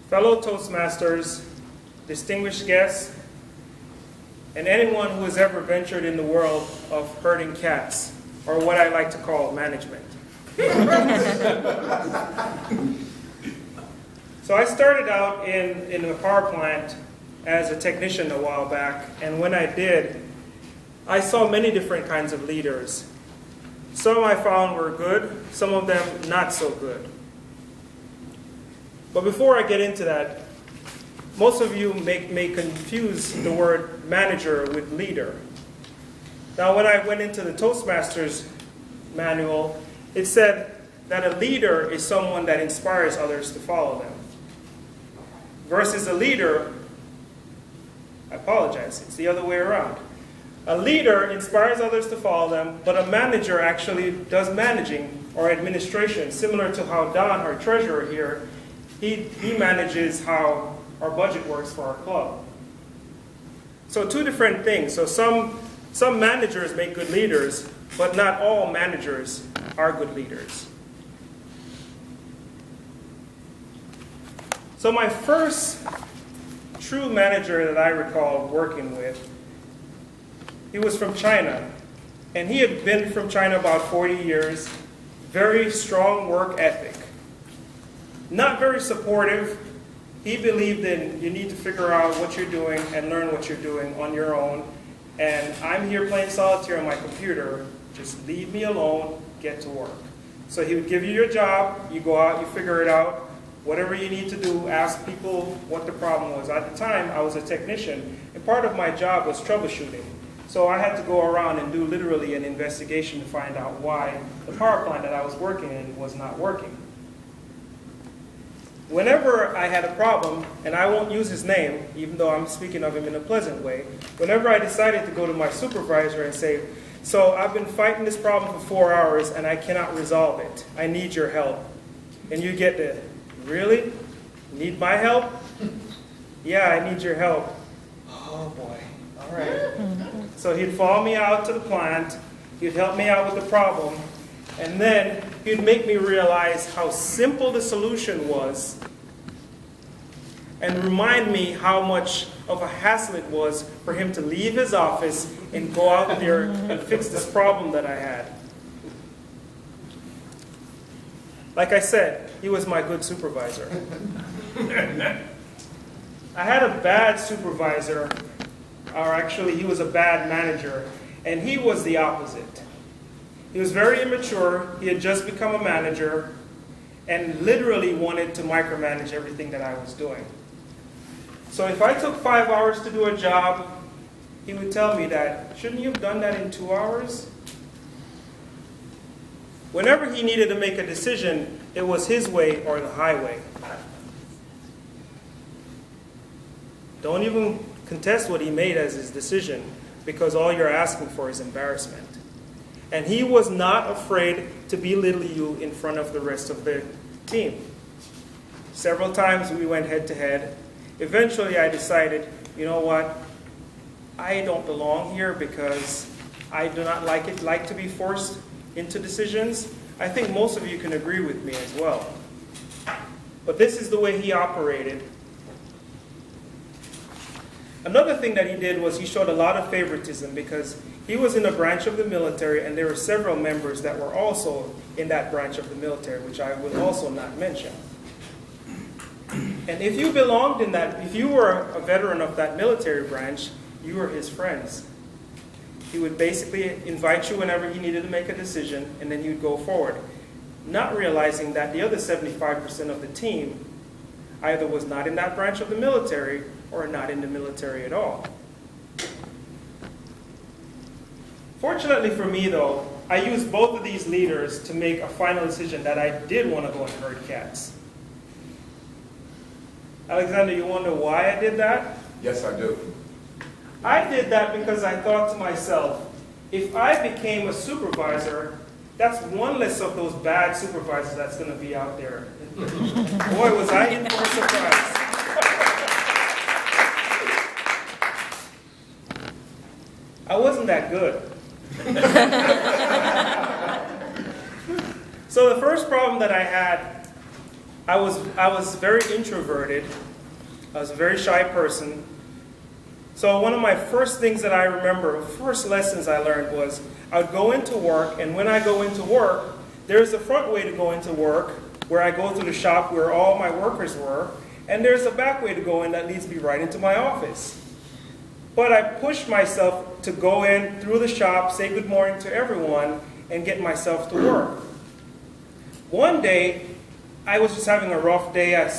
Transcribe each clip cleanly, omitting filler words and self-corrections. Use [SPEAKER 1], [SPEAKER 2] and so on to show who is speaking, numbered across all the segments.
[SPEAKER 1] fellow Toastmasters, distinguished guests, and anyone who has ever ventured in the world of herding cats, or what I like to call management. So I started out in a power plant as a technician a while back, and when I did, I saw many different kinds of leaders. Some I found were good, some of them not so good. But before I get into that, most of you may confuse the word manager with leader. Now, when I went into the Toastmasters manual, it said that a leader is someone that inspires others to follow them. Versus a leader, I apologize, it's the other way around. A leader inspires others to follow them, but a manager actually does managing or administration, similar to how Don, our treasurer here, he manages how our budget works for our club. So two different things. So some managers make good leaders, but not all managers are good leaders. So my first true manager that I recall working with, he was from China. And he had been from China about 40 years, very strong work ethic. Not very supportive. He believed in you need to figure out what you're doing and learn what you're doing on your own. And I'm here playing solitaire on my computer. Just leave me alone, get to work. So he would give you your job, you go out, you figure it out. Whatever you need to do, ask people what the problem was. At the time, I was a technician, and part of my job was troubleshooting. So I had to go around and do literally an investigation to find out why the power plant that I was working in was not working. Whenever I had a problem, and I won't use his name, even though I'm speaking of him in a pleasant way, whenever I decided to go to my supervisor and say, so I've been fighting this problem for 4 hours and I cannot resolve it. I need your help. And you get the, really? Need my help? Yeah, I need your help. Oh boy, all right. So he'd follow me out to the plant, he'd help me out with the problem, and then he'd make me realize how simple the solution was and remind me how much of a hassle it was for him to leave his office and go out there and fix this problem that I had. Like I said, he was my good supervisor. I had a bad supervisor, or actually he was a bad manager, and he was the opposite. He was very immature, he had just become a manager, and literally wanted to micromanage everything that I was doing. So if I took 5 hours to do a job, he would tell me that, shouldn't you have done that in 2 hours? Whenever he needed to make a decision, it was his way or the highway. Don't even contest what he made as his decision, because all you're asking for is embarrassment. And he was not afraid to belittle you in front of the rest of the team. Several times we went head to head. Eventually I decided, you know what? I don't belong here because I do not like to be forced into decisions. I think most of you can agree with me as well. But this is the way he operated. Another thing that he did was he showed a lot of favoritism because he was in a branch of the military and there were several members that were also in that branch of the military, which I will also not mention. And if you belonged in that, if you were a veteran of that military branch, you were his friends. He would basically invite you whenever he needed to make a decision, and then you'd go forward, not realizing that the other 75% of the team either was not in that branch of the military or not in the military at all. Fortunately for me, though, I used both of these leaders to make a final decision that I did want to go and herd cats. Alexander, you wonder why I did that?
[SPEAKER 2] Yes, I do.
[SPEAKER 1] I did that because I thought to myself, if I became a supervisor, that's one less of those bad supervisors that's going to be out there. Boy, was I in for a surprise. I wasn't that good. So the first problem that I had, I was very introverted. I was a very shy person. So one of my first things that I remember, first lessons I learned was I would go into work, and when I go into work, there's a front way to go into work where I go through the shop where all my workers were, and there's a back way to go in that leads me right into my office. But I pushed myself to go in through the shop, say good morning to everyone, and get myself to work. One day, I was just having a rough day. I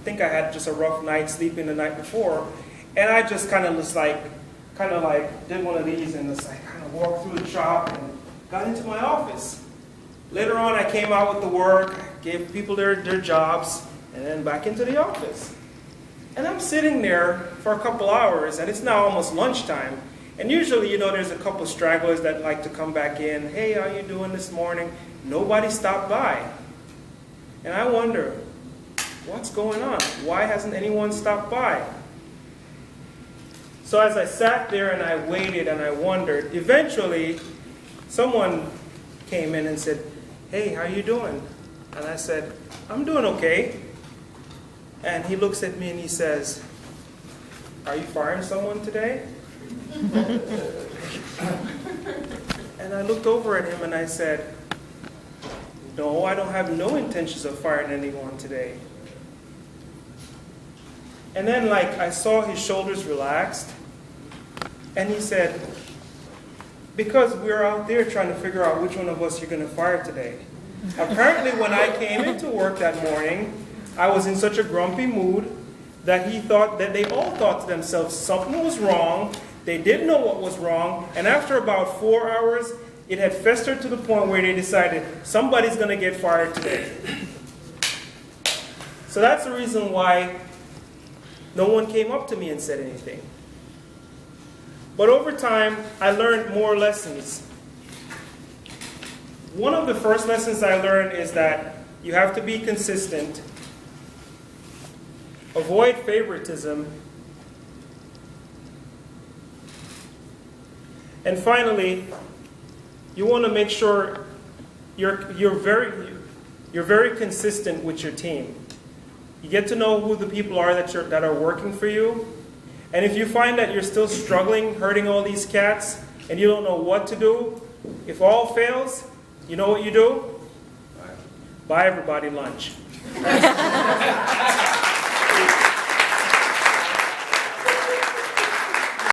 [SPEAKER 1] think I had just a rough night sleeping the night before, and I just kind of did one of these and just kind of walked through the shop and got into my office. Later on, I came out with the work, gave people their jobs, and then back into the office. And I'm sitting there for a couple hours, and it's now almost lunchtime. And usually, there's a couple stragglers that like to come back in. Hey, how you doing this morning? Nobody stopped by. And I wonder, what's going on? Why hasn't anyone stopped by? So as I sat there and I waited and I wondered, eventually someone came in and said, hey, how you doing? And I said, I'm doing okay. And he looks at me and he says, are you firing someone today? And I looked over at him and I said, no, I don't have no intentions of firing anyone today. And then I saw his shoulders relaxed, and he said, because we're out there trying to figure out which one of us you're going to fire today. Apparently when I came into work that morning, I was in such a grumpy mood that they all thought to themselves something was wrong, they didn't know what was wrong, and after about 4 hours, it had festered to the point where they decided somebody's going to get fired today. So that's the reason why no one came up to me and said anything. But over time, I learned more lessons. One of the first lessons I learned is that you have to be consistent, avoid favoritism, and finally, you want to make sure you're very consistent with your team. You get to know who the people are that are working for you. And if you find that you're still struggling, herding all these cats, and you don't know what to do, if all fails, you know what you do? Buy everybody lunch.